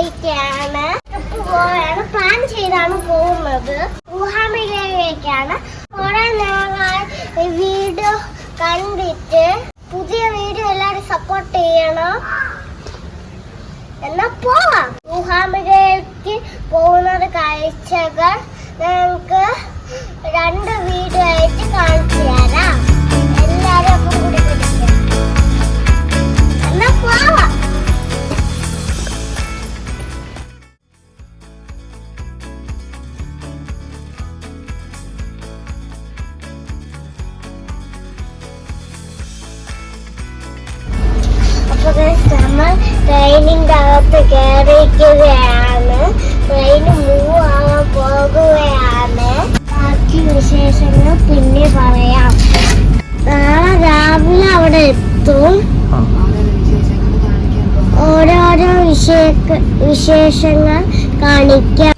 മൂഹാംബികയിലേക്കാണ് പോവാണ് പ്ലാൻ ചെയ്താണ് പോകുന്നത്. മൂഹാംബികയിലേക്കാണ്. കുറെ നാളായി വീഡിയോ കണ്ടിട്ട് പുതിയ വീഡിയോ എല്ലാവരും സപ്പോർട്ട് ചെയ്യണം. എന്നാ പോവാം. മൂഹാംബികയിലേക്ക് പോകുന്നത് കാഴ്ചകൾ ഞങ്ങൾക്ക് 2 വീഡിയോ ആയിട്ട് കാണിച്ചു തരാം. എല്ലാവരും അപ്പം കൂടി പിടിക്കാം. എന്നാ പോവാം. നമ്മൾ ട്രെയിനിന്റെ അകത്ത് കയറിയിരിക്കുകയാണ്. ട്രെയിൻ മൂവ് ആവാൻ പോകുകയാണ്. ബാക്കി വിശേഷങ്ങൾ പിന്നെ പറയാം. നാളെ രാവിലെ അവിടെ എത്തും. ഓരോരോ വിശേഷങ്ങൾ കാണിക്കാം.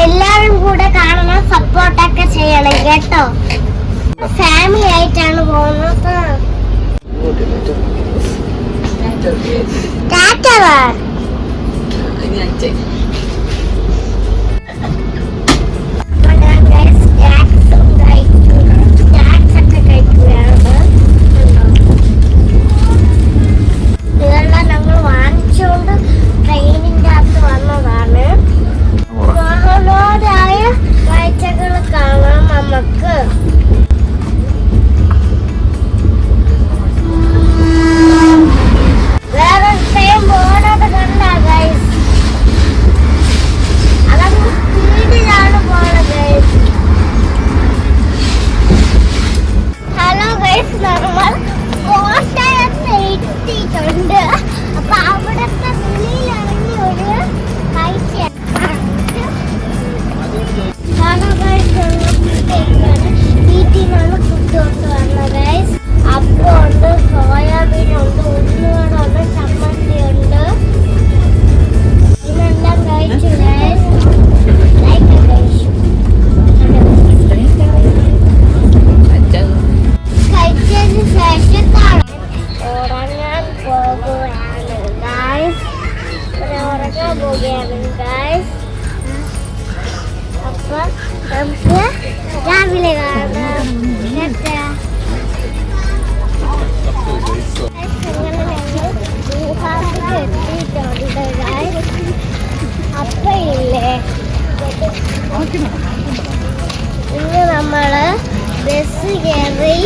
എല്ലാവരും കൂടെ കാണണം, സപ്പോർട്ടൊക്കെ ചെയ്യണം കേട്ടോ. ഫാമിലി ആയിട്ടാണ് പോകുന്നത്. ഇതെല്ലാം ഞങ്ങൾ വാങ്ങിച്ചുകൊണ്ട് ട്രെയിനിന്റെ അകത്ത് വന്നതാണ്. മഹോന്നതമായ കാഴ്ചകൾ കാണാം നമുക്ക്. അപ്പൊ അവിടത്തെ വെളിയിലിറങ്ങി ഒരു വീട്ടിലാണ് ഫുഡ് കൊണ്ടുവന്നത്. അപ്പം ഉണ്ട്, സോയാബീൻ ഉണ്ട്, ഉള്ളിവടുണ്ട്, ചമ്മന്തി ഉണ്ട്. ഇതെല്ലാം കഴിച്ചു കഴിച്ചതിന് ശേഷം ഉറങ്ങാൻ പോകുകയാണ് ഗൈസ്. ഉറങ്ങാൻ പോവുകയാണ് ഗൈസ്. അപ്പൊ നമുക്ക് രാവിലെ കാണാം. എത്തിയിട്ടുണ്ട് ഗൈസ്. അപ്പൊ ഇല്ലേ ഇന്ന് നമ്മള് ബസ് കയറി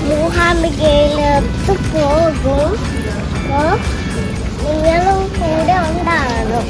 മൂഹാംബികയിലേക്ക് പോകും. അപ്പോൾ നിങ്ങളും കൂടെ ഉണ്ടാകണം.